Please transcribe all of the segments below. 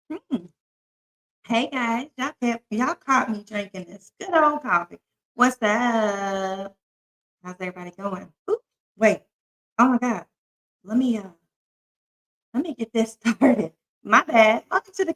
Hmm. Hey guys, y'all caught me drinking this good old coffee. What's up? How's everybody going? Ooh, wait. Oh my God. Let me uh let me get this started. My bad. Welcome to the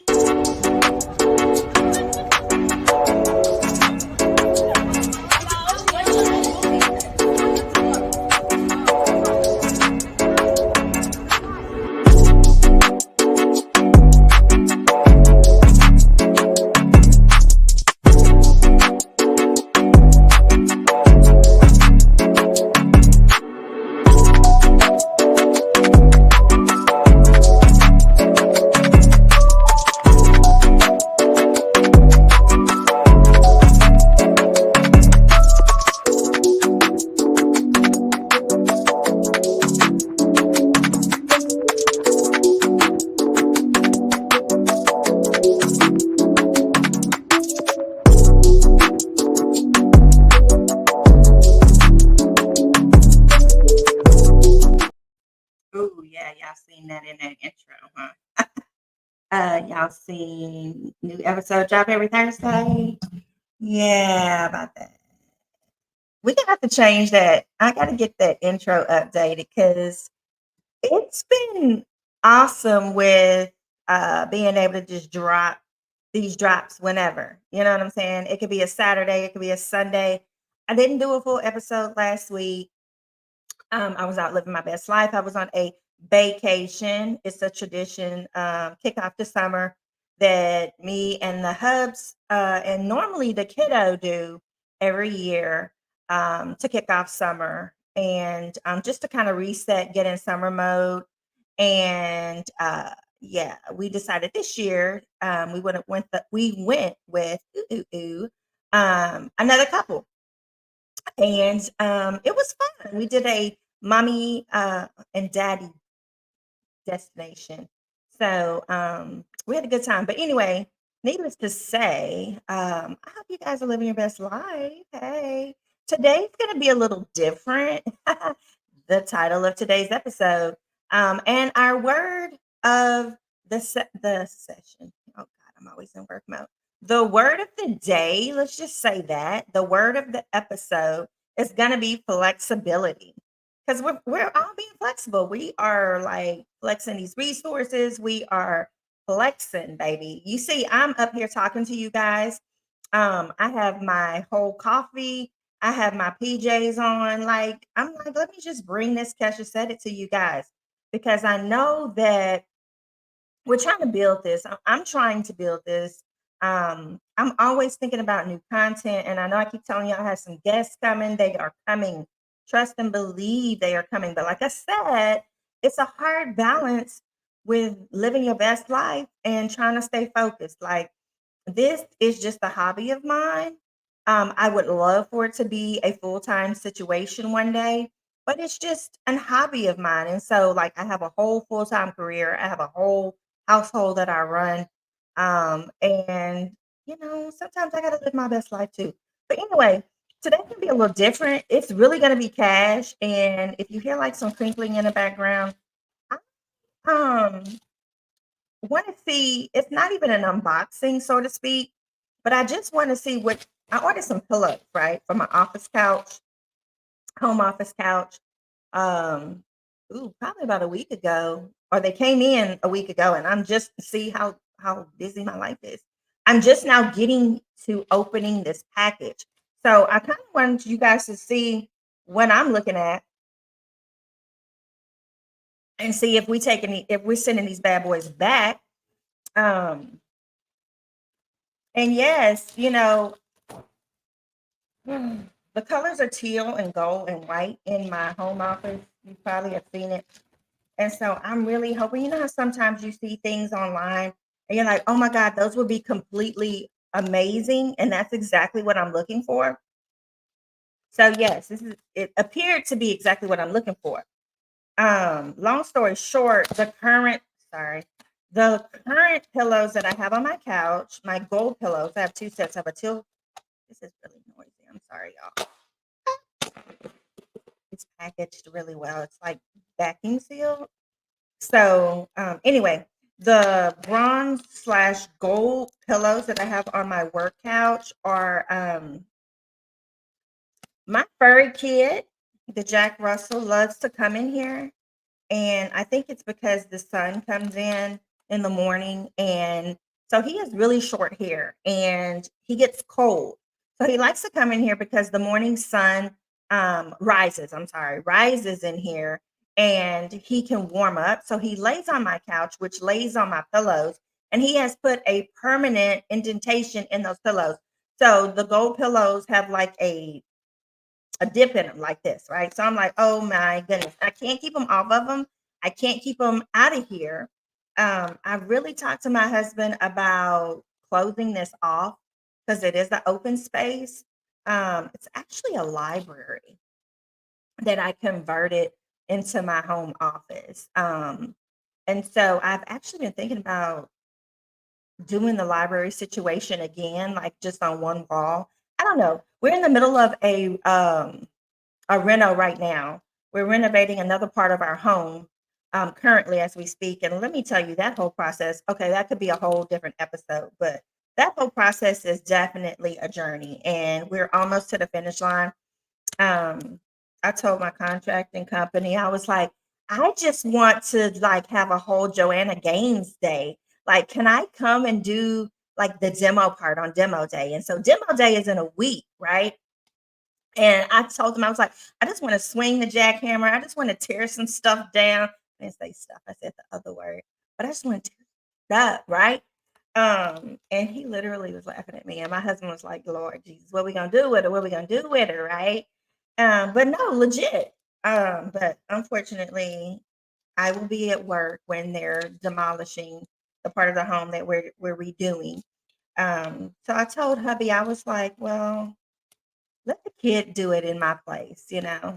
Ooh, yeah, y'all seen that in that intro, huh? Y'all seen new episode drop every Thursday? Yeah, about that. We gonna have to change that. I gotta get that intro updated because it's been awesome with, being able to just drop these drops whenever, you know what I'm saying? It could be a Saturday, it could be a Sunday. I didn't do a full episode last week. I was out living my best life. I was on a vacation. It's a tradition, kick off the summer that me and the hubs, and normally the kiddo do every year, to kick off summer and just to kind of reset, get in summer mode. And yeah, we decided this year we went with another couple, and it was fun. We did a mommy and daddy destination. So we had a good time. But anyway, needless to say, I hope you guys are living your best life. Hey, today's going to be a little different. The title of today's episode, and our word of the session. Oh God, I'm always in work mode. The word of the day. Let's just say that the word of the episode is going to be flexibility, because we're all being flexible. We are like flexing these resources. We are flexing, baby. You see, I'm up here talking to you guys. I have my whole coffee. I have my PJs on. Like, I'm like, let me just bring this Kesha said it to you guys because I know that we're trying to build this. I'm trying to build this. I'm always thinking about new content, and I know I keep telling you I have some guests coming. They are coming. Trust and believe they are coming. But like I said, it's a hard balance with living your best life and trying to stay focused. Like, this is just a hobby of mine. I would love for it to be a full-time situation one day, but it's just an hobby of mine. And so, like, I have a whole full-time career. I have a whole household that I run. And sometimes I gotta live my best life too. But anyway, today can be a little different. It's really gonna be cash. And if you hear like some crinkling in the background, I um want to see, it's not even an unboxing, so to speak, but I just want to see what I ordered some pillows, right? For my office couch, home office couch. Um, Probably about a week ago, or they came in a week ago, and I'm just see how busy my life is. I'm just now getting to opening this package. So I kind of wanted you guys to see what I'm looking at and see if if we're sending these bad boys back. Um, and yes, the colors are teal and gold and white in my home office. You probably have seen it. And so I'm really hoping, how sometimes you see things online and you're like, oh my God, those would be completely amazing. And that's exactly what I'm looking for. So yes, it appeared to be exactly what I'm looking for. Long story short, the current pillows that I have on my couch, my gold pillows, I have two sets. I have a teal. This is really noisy. I'm sorry, y'all. It's packaged really well. It's like vacuum sealed. So anyway, The bronze slash gold pillows that I have on my work couch are my furry kid, the Jack Russell, loves to come in here. And I think it's because the sun comes in the morning. And so he has really short hair and he gets cold. So he likes to come in here because the morning sun rises in here and he can warm up. So he lays on my couch, which lays on my pillows. And he has put a permanent indentation in those pillows. So the gold pillows have like a dip in them like this, right? So I'm like, oh my goodness, I can't keep them off of them. I can't keep them out of here. I really talked to my husband about closing this off because it is an open space. It's actually a library that I converted into my home office. And so I've actually been thinking about doing the library situation again, like just on one wall. I don't know. We're in the middle of a reno right now. We're renovating another part of our home currently as we speak. And let me tell you, that whole process, okay, that could be a whole different episode, but that whole process is definitely a journey. And we're almost to the finish line. I told my contracting company, I was like, I just want to like have a whole Joanna Gaines day. Like, can I come and do like the demo part on demo day? And so demo day is in a week, right? And I told him, I was like, I just want to swing the jackhammer. I just want to tear some stuff down. I didn't say stuff, I said the other word, but I just want to tear it up, right? And he literally was laughing at me. And my husband was like, Lord Jesus, what we gonna do with it? What we gonna do with it, right? But no, legit. But unfortunately, I will be at work when they're demolishing the part of the home that we're redoing. So I told hubby, I was like, well, let the kid do it in my place,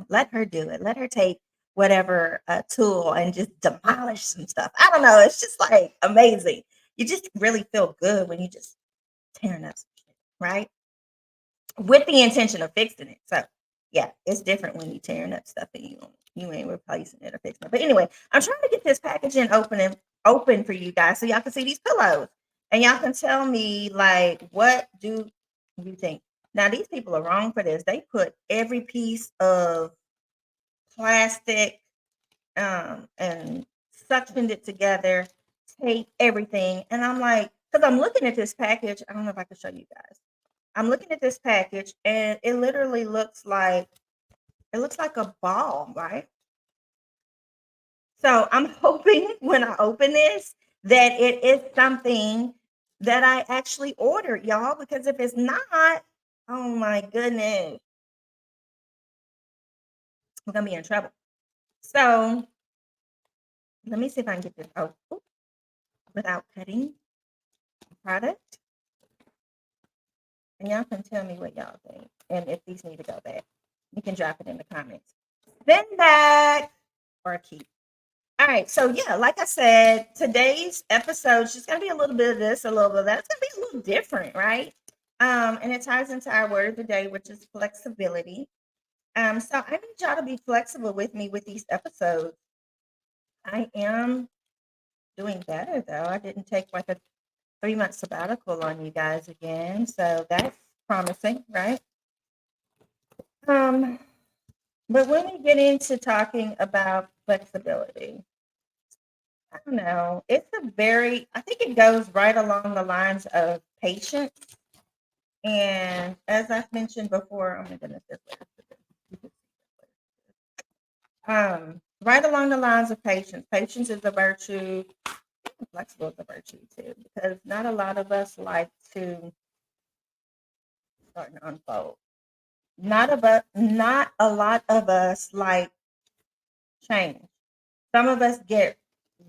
let her do it. Let her take whatever tool and just demolish some stuff. I don't know. It's just like amazing. You just really feel good when you just tearing up some shit, right? With the intention of fixing it. So yeah, it's different when you tearing up stuff and you ain't replacing it or fixing it. But anyway, I'm trying to get this packaging open for you guys so y'all can see these pillows. And y'all can tell me like what do you think? Now these people are wrong for this. They put every piece of plastic and suctioned it together, tape everything. And I'm like, because I'm looking at this package. I don't know if I can show you guys. I'm looking at this package and it literally looks like a ball, right? So I'm hoping when I open this that it is something that I actually ordered, y'all, because if it's not, oh my goodness, we're gonna be in trouble. So let me see if I can get this out without cutting the product. And y'all can tell me what y'all think and if these need to go back. You can drop it in the comments. Send back or keep. All right, so yeah, like I said, today's episode is just gonna be a little bit of this, a little bit of that. It's gonna be a little different, right? And it ties into our word of the day, which is flexibility. So I need y'all to be flexible with me with these episodes. I am doing better though. I didn't take like a 3-month sabbatical on you guys again, so that's promising, right? Um, but when we get into talking about flexibility, I don't know. I think it goes right along the lines of patience. And as I've mentioned before, oh my goodness, right along the lines of patience. Patience is a virtue. Flexible is a virtue too, because not a lot of us like to start to unfold. Not a lot of us like change. Some of us get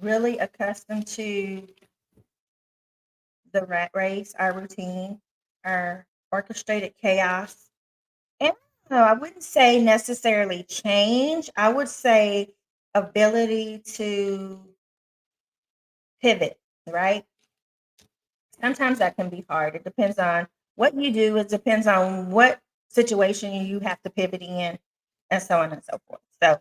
really accustomed to the rat race, our routine, our orchestrated chaos. And no, I wouldn't say necessarily change. I would say ability to pivot, right? Sometimes that can be hard. It depends on what you do. It depends on what situation you have to pivot in, and so on and so forth. So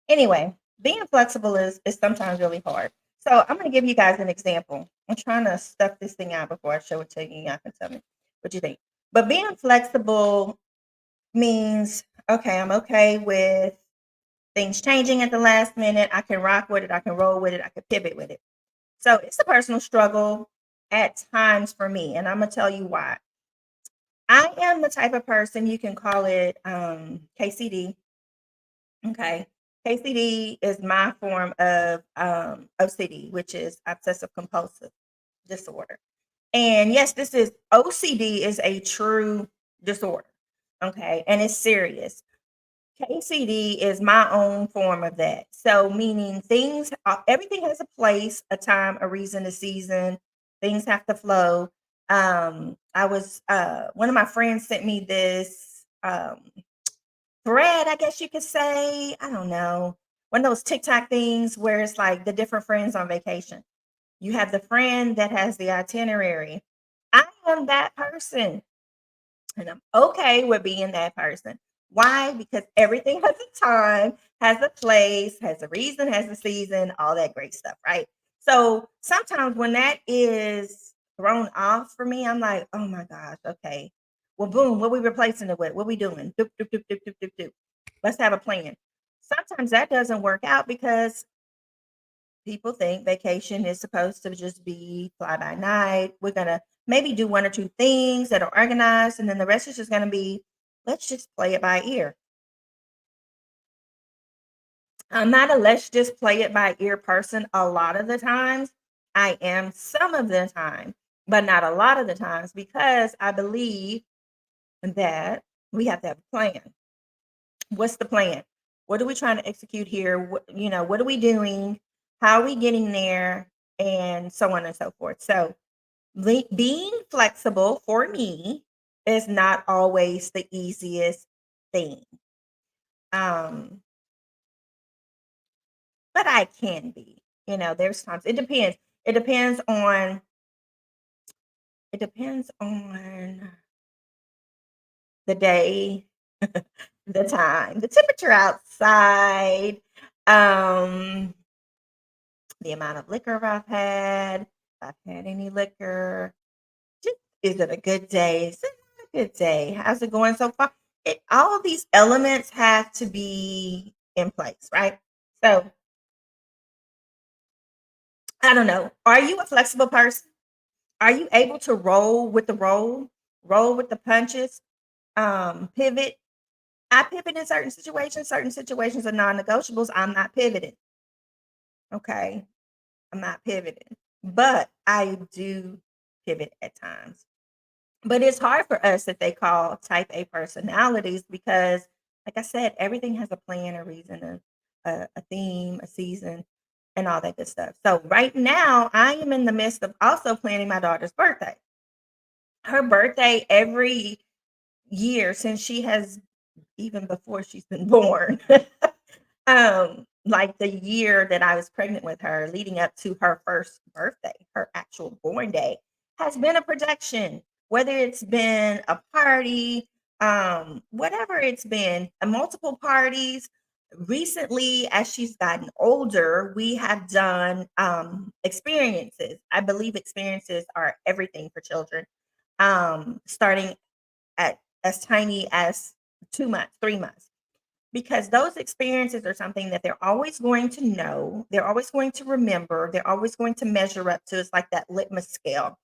anyway, being flexible is sometimes really hard. So I'm going to give you guys an example. I'm trying to stuff this thing out before I show it to you. Y'all can tell me what you think. But being flexible means, okay, I'm okay with things changing at the last minute. I can rock with it. I can roll with it. I can pivot with it. So it's a personal struggle at times for me. And I'm going to tell you why. I am the type of person, you can call it KCD. Okay. KCD is my form of OCD, which is obsessive compulsive disorder. And yes, this is OCD is a true disorder. Okay. And it's serious. KCD is my own form of that. So, meaning things, everything has a place, a time, a reason, a season. Things have to flow. I was, one of my friends sent me this thread, I guess you could say. I don't know. One of those TikTok things where it's like the different friends on vacation. You have the friend that has the itinerary. I am that person. And I'm okay with being that person. Why? Because everything has a time, has a place, has a reason, has a season, all that great stuff, right? So sometimes when that is thrown off for me, I'm like, oh my gosh, okay. Well, boom, what we replacing it with? What we doing? Doop, doop, doop, doop, doop, doop, doop. Let's have a plan. Sometimes that doesn't work out because people think vacation is supposed to just be fly by night. We're gonna maybe do one or two things that are organized, and then the rest is just gonna be, let's just play it by ear. I'm not a let's just play it by ear person a lot of the times. I am some of the time, but not a lot of the times because I believe that we have to have a plan. What's the plan? What are we trying to execute here? What are we doing? How are we getting there? And so on and so forth. So being flexible for me is not always the easiest thing. Um, but I can be. There's times it depends. It depends on it depends on the day, the time, the temperature outside, um, the amount of liquor I've had, if I've had any liquor. Just, is it a good day? Is it not a good day? How's it going so far? All of these elements have to be in place, right? So I don't know. Are you a flexible person? Are you able to roll with the punches, pivot? I pivot in certain situations. Certain situations are non-negotiables. I'm not pivoting. Okay. I'm not pivoting. But I do pivot at times. But it's hard for us that they call type A personalities because, like I said, everything has a plan, a reason, a theme, a season, and all that good stuff. So right now, I am in the midst of also planning my daughter's birthday. Her birthday every year since she has, even before she's been born, like the year that I was pregnant with her, leading up to her first birthday, her actual born day, has been a production. Whether it's been a party, whatever it's been, multiple parties. Recently, as she's gotten older, we have done experiences. I believe experiences are everything for children. Starting at as tiny as 2 months, 3 months, because those experiences are something that they're always going to know, they're always going to remember, they're always going to measure up to. It's like that litmus scale.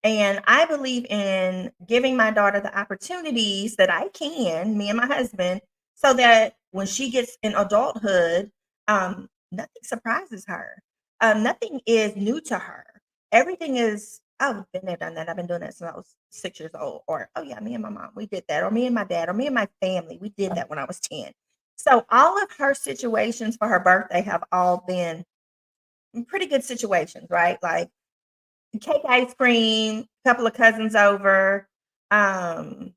And I believe in giving my daughter the opportunities that I can, me and my husband, so that when she gets in adulthood, nothing surprises her. Nothing is new to her. Everything is, oh, I've been there, done that. I've been doing that since I was 6 years old. Or, oh, yeah, me and my mom, we did that. Or me and my dad, or me and my family, we did that when I was 10. So all of her situations for her birthday have all been pretty good situations, right? Like cake, ice cream, couple of cousins over, um,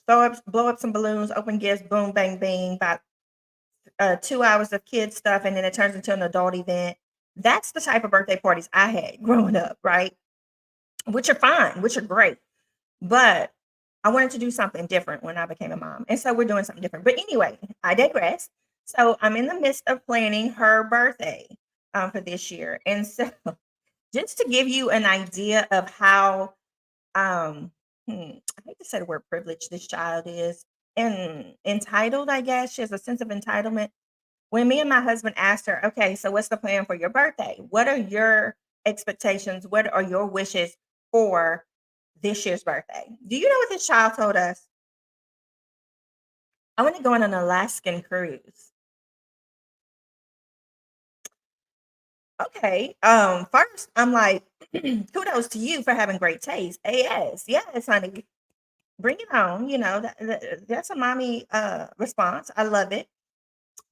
blow up some balloons, open gifts, boom, bang, bang, about 2 hours of kid stuff, and then it turns into an adult event. That's the type of birthday parties I had growing up, right? Which are fine, which are great. But I wanted to do something different when I became a mom. And so we're doing something different. But anyway, I digress. So I'm in the midst of planning her birthday. for this year. And so just to give you an idea of how um I hate to say the word privilege this child is, and entitled, I guess. She has a sense of entitlement. When me and my husband asked her, okay, so what's the plan for your birthday? What are your expectations? What are your wishes for this year's birthday? Do you know what this child told us? I want to go on an Alaskan cruise. Okay. First, I'm like, kudos to you for having great taste. Yes, yes, honey. Bring it on. That's a mommy response. I love it.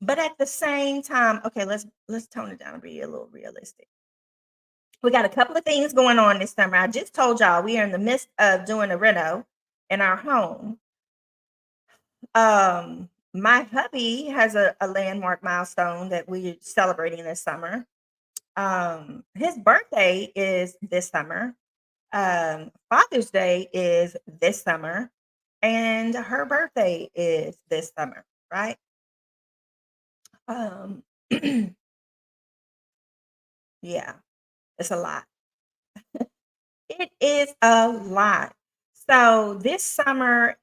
But at the same time, okay, let's tone it down and be a little realistic. We got a couple of things going on this summer. I just told y'all we are in the midst of doing a reno in our home. My hubby has a landmark milestone that we're celebrating this summer. His birthday is this summer. Father's Day is this summer, and her birthday is this summer, right? Um, yeah, it's a lot. It is a lot. So this summers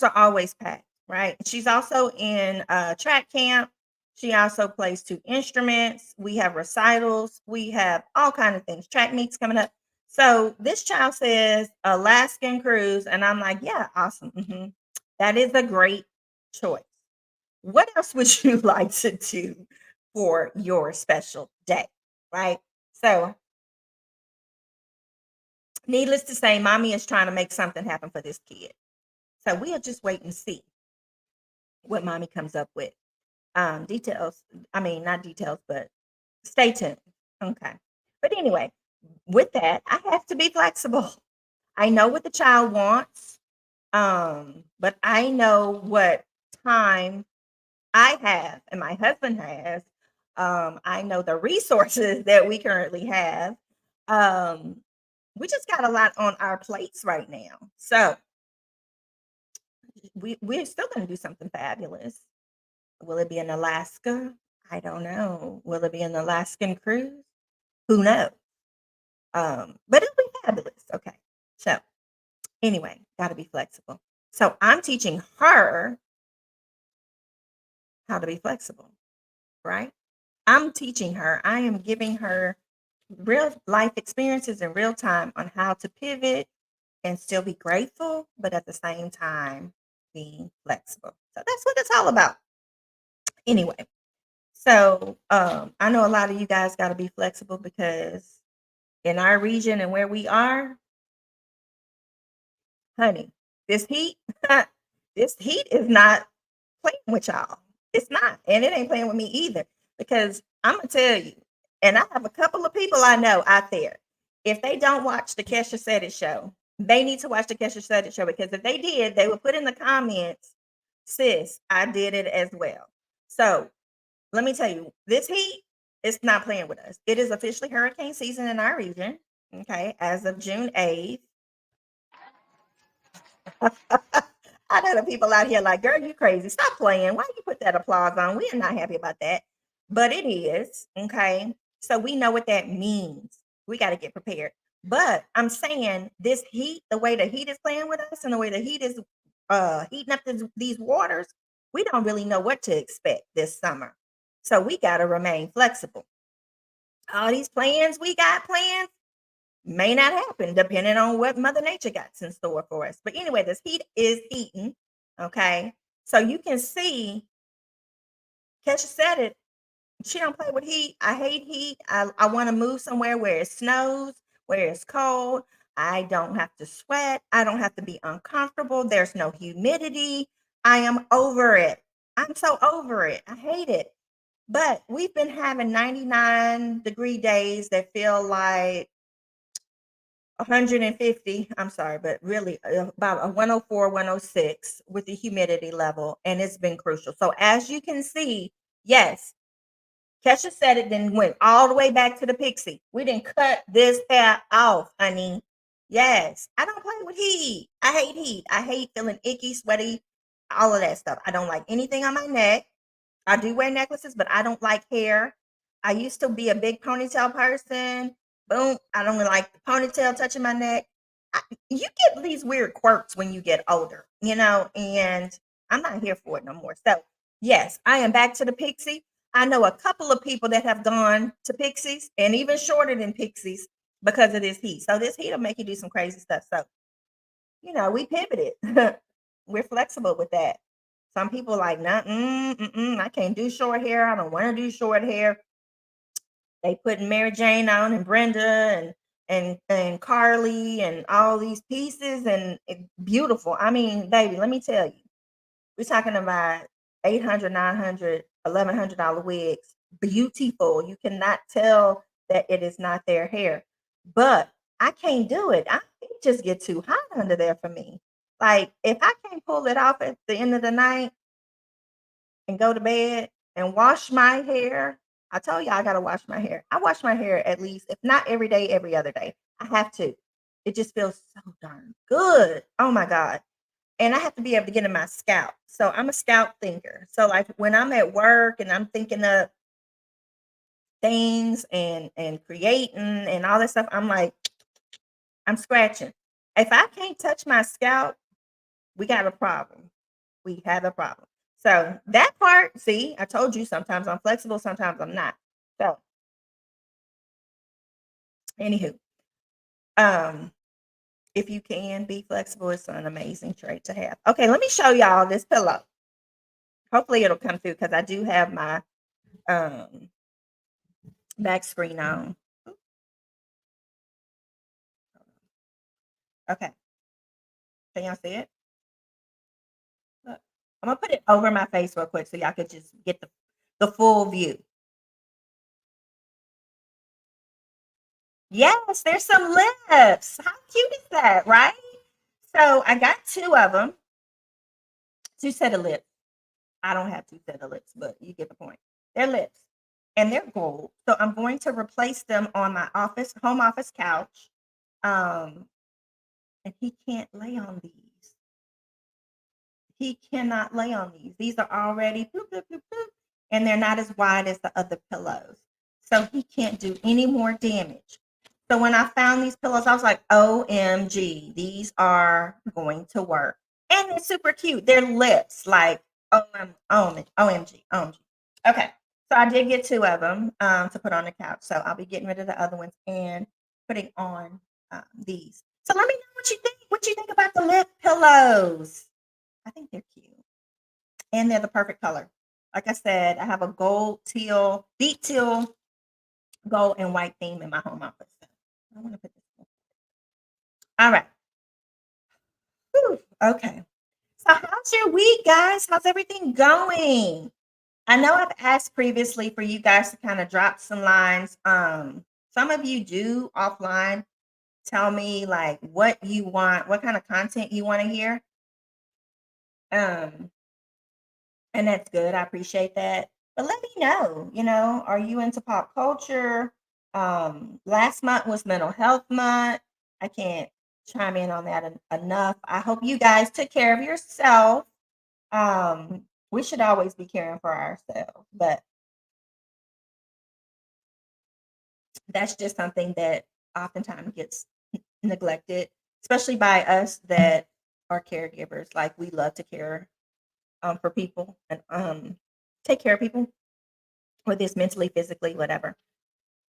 are always packed, right? She's also in track camp. She also plays two instruments. We have recitals. We have all kind of things. Track meets coming up. So this child says Alaskan cruise, and I'm like, yeah, awesome. That is a great choice. What else would you like to do for your special day, right? So needless to say, mommy is trying to make something happen for this kid. So we'll just wait and see what mommy comes up with. Details, I mean, not details, but stay tuned. Okay. But anyway, with that, I have to be flexible. I know what the child wants, but I know what time I have and my husband has. I know the resources that we currently have. Um, we just got a lot on our plates right now. So we're still going to do something fabulous. Will it be in Alaska? I don't know. Will it be an Alaskan cruise? Who knows? But it'll be fabulous. Okay. So anyway, got to be flexible. So I'm teaching her how to be flexible, right? I'm teaching her. I am giving her real life experiences in real time on how to pivot and still be grateful, but at the same time being flexible. So that's what it's all about. Anyway, so I know a lot of you guys got to be flexible because in our region and where we are, honey, this heat, this heat is not playing with y'all. It's not, and it ain't playing with me either. Because I'm gonna tell you, and I have a couple of people I know out there. If they don't watch the Kesha Sedit show, they need to watch the Kesha Sedit show because if they did, they would put in the comments, "Sis, I did it as well." So let me tell you, this heat is not playing with us. It is officially hurricane season in our region. Okay, as of June 8th. I know the people out here like, girl, you crazy. Stop playing. Why you put that applause on? We are not happy about that. But it is. Okay. So we know what that means. We got to get prepared. But I'm saying this heat, the way the heat is playing with us and the way the heat is heating up these waters, we don't really know what to expect this summer. So we got to remain flexible. All these plans we got planned may not happen depending on what Mother Nature got in store for us. But anyway, this heat is heating. Okay. So you can see, Kesha said it. She don't play with heat. I hate heat. I want to move somewhere where it snows, where it's cold. I don't have to sweat. I don't have to be uncomfortable. There's no humidity. I am over it. I'm so over it. I hate it. But we've been having 99-degree days that feel like 150, I'm sorry, but really about a 104, 106 with the humidity level, and it's been crucial. So as you can see, yes, Kesha said it, then went all the way back to the pixie. We didn't cut this hair off, honey. Yes, I don't play with heat. I hate heat. I hate feeling icky, sweaty, all of that stuff. I don't like anything on my neck. I do wear necklaces, but I don't like hair. I used to be a big ponytail person. Boom, I don't like the ponytail touching my neck. You get these weird quirks when you get older, and I'm not here for it no more. So, yes, I am back to the pixie. I know a couple of people that have gone to pixies and even shorter than pixies because of this heat. So, this heat will make you do some crazy stuff. So, we pivoted. We're flexible with that. Some people like, nah, I can't do short hair. I don't want to do short hair. They putting Mary Jane on and Brenda and Carly and all these pieces and beautiful. I mean, baby, let me tell you, we're talking about 800, 900, $1,100 wigs. Beautiful. You cannot tell that it is not their hair. But I can't do it. It just get too hot under there for me. Like if I can't pull it off at the end of the night and go to bed and wash my hair. I told you I gotta wash my hair. I wash my hair at least, if not every day, every other day. I have to. It just feels so darn good. Oh my God. And I have to be able to get in my scalp. So I'm a scalp thinker. So like when I'm at work and I'm thinking of things and creating and all that stuff, I'm like, I'm scratching. If I can't touch my scalp, we got a problem. We have a problem. So that part, see, I told you sometimes I'm flexible, sometimes I'm not. So, anywho, um, if you can be flexible, it's an amazing trait to have. Okay, let me show y'all this pillow. Hopefully it'll come through because I do have my um back screen on. Okay, can y'all see it? Look, I'm gonna put it over my face real quick so y'all could just get the full view. Yes, there's some lips. How cute is that, right? So I got two of them, two set of lips. I don't have two set of lips, but you get the point. They're lips and they're gold. So I'm going to replace them on my home office couch. Um, and he can't lay on these. He cannot lay on these. These are already bloop, bloop, bloop, bloop, and they're not as wide as the other pillows. So he can't do any more damage. So when I found these pillows, I was like, OMG, these are going to work. And they're super cute. They're lips, like OMG. Okay. So I did get two of them to put on the couch. So I'll be getting rid of the other ones and putting on these. So let me know what you think. What you think about the lip pillows? I think they're cute. And they're the perfect color. Like I said, I have a gold, teal, deep teal, gold, and white theme in my home office. So I want to put this one. All right. Whew, okay. So how's your week, guys? How's everything going? I know I've asked previously for you guys to kind of drop some lines. Some of you do offline tell me like what you want, what kind of content you want to hear. Um, and that's good. I appreciate that. But let me know, are you into pop culture? Last month was mental health month. I can't chime in on that enough. I hope you guys took care of yourself. We should always be caring for ourselves, but that's just something that oftentimes gets neglected, especially by us that are caregivers. Like we love to care for people and take care of people, whether it's mentally, physically, whatever.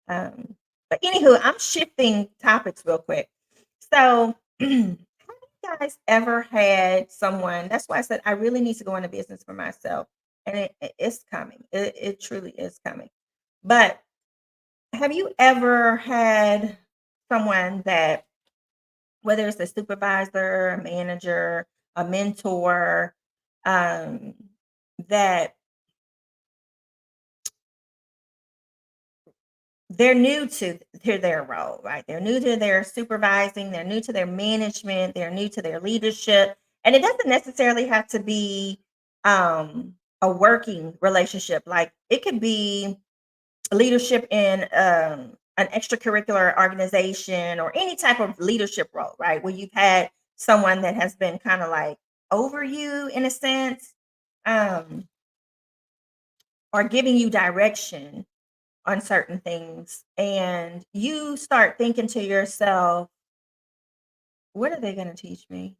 Um, but anywho, I'm shifting topics real quick. So, have you guys ever had someone? That's why I said I really need to go into business for myself, and it's coming. It truly is coming. But have you ever had someone that, whether it's a supervisor, a manager, a mentor, um, that they're new to their role, right? They're new to their supervising, they're new to their management, they're new to their leadership, and it doesn't necessarily have to be a working relationship. Like it could be leadership in an extracurricular organization or any type of leadership role, right? Where you've had someone that has been kind of like over you in a sense, um, or giving you direction on certain things, and you start thinking to yourself, what are they going to teach me?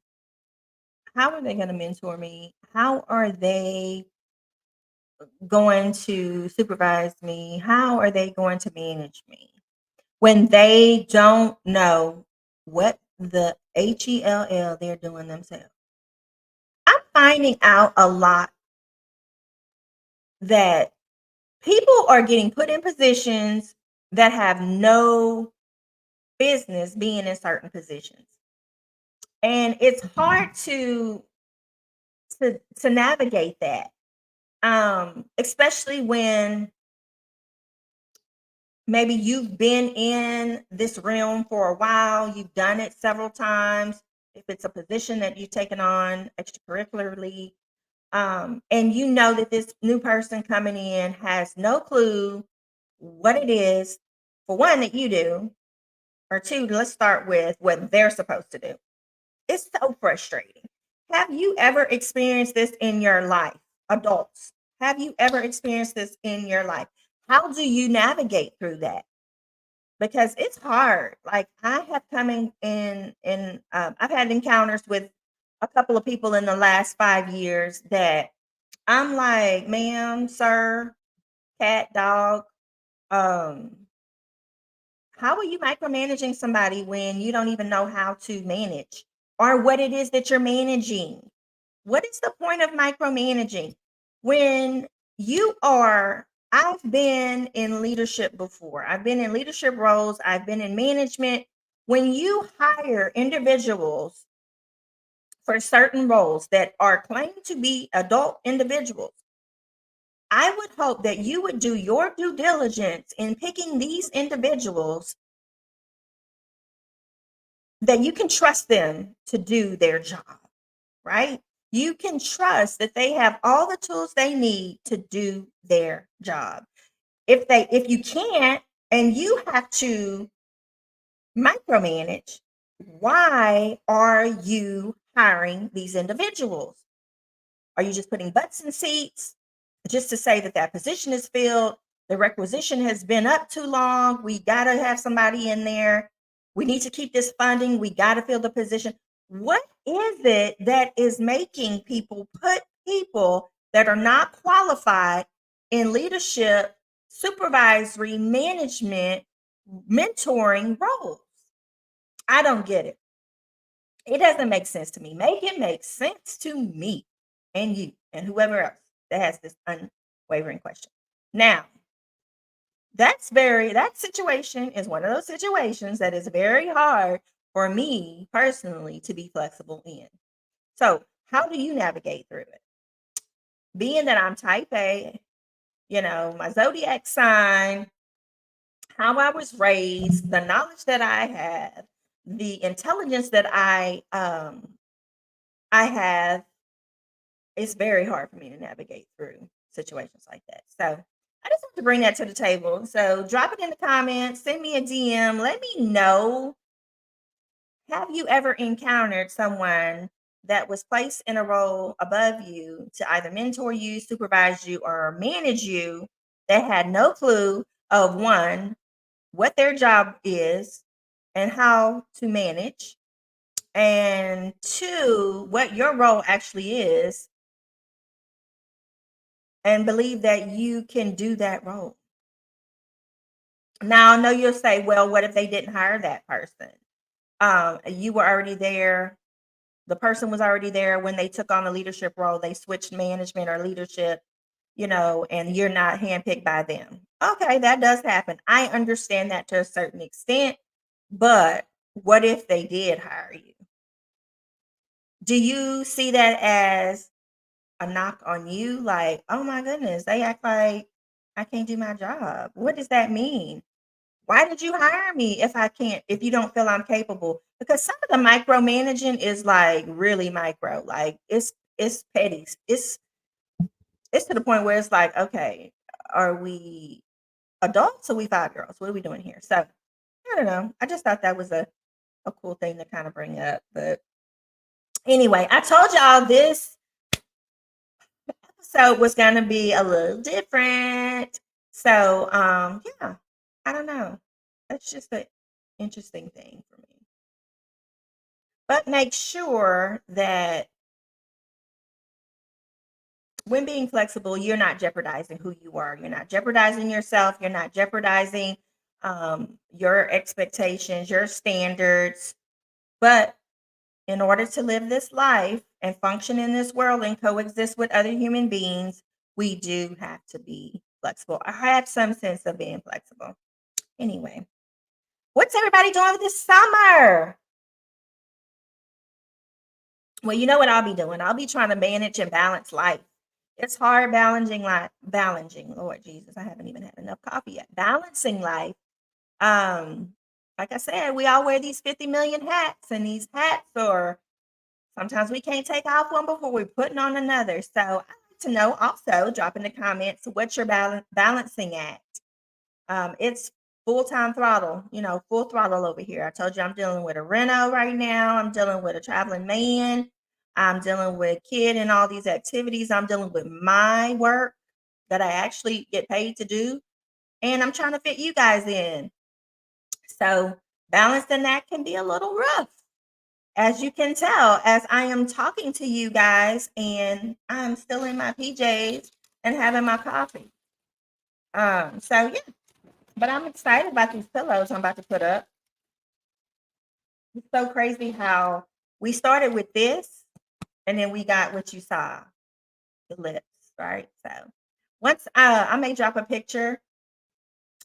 How are they going to mentor me? How are they going to supervise me? How are they going to manage me when they don't know what the HELL they're doing themselves? I'm finding out a lot that people are getting put in positions that have no business being in certain positions. And it's hard to navigate that. Especially when maybe you've been in this realm for a while, you've done it several times. If it's a position that you've taken on extracurricularly, and you know that this new person coming in has no clue what it is, for one, that you do, or two, let's start with what they're supposed to do. It's so frustrating. Have you ever experienced this in your life? Adults, have you ever experienced this in your life? How do you navigate through that? Because it's hard. Like, I have coming in I've had encounters with a couple of people in the last 5 years that I'm like, ma'am, sir, cat, dog, um, how are you micromanaging somebody when you don't even know how to manage or what it is that you're managing? What is the point of micromanaging when I've been in leadership before. I've been in leadership roles, I've been in management. When you hire individuals for certain roles that are claimed to be adult individuals, I would hope that you would do your due diligence in picking these individuals, that you can trust them to do their job, right? You can trust that they have all the tools they need to do their job. If you can't and you have to micromanage, why are you hiring these individuals? Are you just putting butts in seats just to say that that position is filled? The requisition has been up too long. We got to have somebody in there. We need to keep this funding. We got to fill the position. What is it that is making people put people that are not qualified in leadership, supervisory, management, mentoring roles? I don't get it. It doesn't make sense to me. Make it make sense to me and you and whoever else that has this unwavering question. Now, that situation is one of those situations that is very hard for me personally to be flexible in. So, how do you navigate through it? Being that I'm type A, my zodiac sign, how I was raised, the knowledge that I have, the intelligence that I have, it's very hard for me to navigate through situations like that. So I just have to bring that to the table. So drop it in the comments, send me a DM, let me know. Have you ever encountered someone that was placed in a role above you to either mentor you, supervise you, or manage you that had no clue of one, what their job is and how to manage, and two, what your role actually is, and believe that you can do that role? Now, I know you'll say, well, what if they didn't hire that person? You were already there. The person was already there when they took on a leadership role. They switched management or leadership, and you're not handpicked by them. Okay, that does happen. I understand that to a certain extent, but what if they did hire you? Do you see that as a knock on you? Like, oh my goodness, they act like I can't do my job. What does that mean? Why did you hire me if you don't feel I'm capable? Because some of the micromanaging is like really micro, like it's petty. It's to the point where it's like, okay, are we adults or we 5 year olds? What are we doing here? So I don't know. I just thought that was a cool thing to kind of bring up. But anyway, I told y'all this episode was gonna be a little different. So, yeah, I don't know. That's just an interesting thing for me. But make sure that when being flexible, you're not jeopardizing who you are. You're not jeopardizing yourself. You're not jeopardizing your expectations, your standards. But in order to live this life and function in this world and coexist with other human beings, we do have to be flexible. I have some sense of being flexible. Anyway, what's everybody doing this summer? Well, you know what I'll be doing? I'll be trying to manage and balance life. It's hard balancing. Lord Jesus, I haven't even had enough coffee yet. Balancing life. Um, like I said, we all wear these 50 million hats, and these hats are sometimes we can't take off one before we're putting on another. So I'd like to know also, drop in the comments what you're balancing at. It's full time throttle, full throttle over here. I told you I'm dealing with a reno right now. I'm dealing with a traveling man. I'm dealing with kid and all these activities. I'm dealing with my work that I actually get paid to do. And I'm trying to fit you guys in. So balancing that can be a little rough, as you can tell, as I am talking to you guys and I'm still in my PJs and having my coffee. So yeah, but I'm excited about these pillows I'm about to put up. It's so crazy how we started with this and then we got what you saw, the lips, right? So once I may drop a picture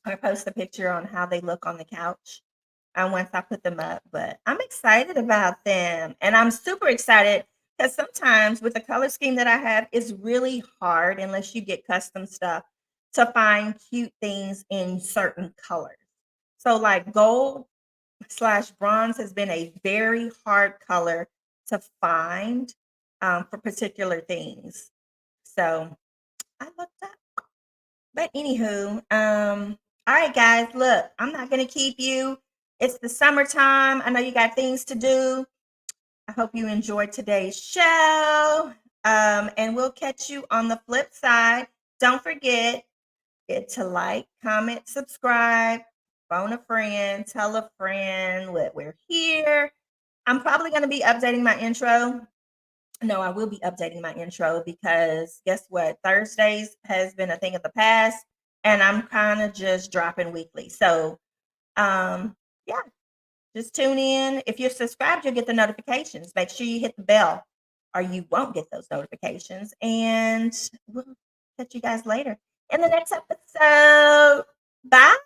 or post a picture on how they look on the couch once I put them up, but I'm excited about them. And I'm super excited because sometimes with the color scheme that I have, it's really hard unless you get custom stuff to find cute things in certain colors. So like gold slash bronze has been a very hard color to find for particular things. So I looked up. But anywho, all right, guys, look, I'm not gonna keep you. It's the summertime. I know you got things to do. I hope you enjoyed today's show. And we'll catch you on the flip side. Don't forget to like, comment, subscribe, phone a friend, tell a friend that we're here. I'm probably going to be updating my intro. No, I will be updating my intro because guess what? Thursdays has been a thing of the past, and I'm kind of just dropping weekly. So, yeah, just tune in. If you're subscribed, you'll get the notifications. Make sure you hit the bell, or you won't get those notifications. And we'll catch you guys later in the next episode. Bye.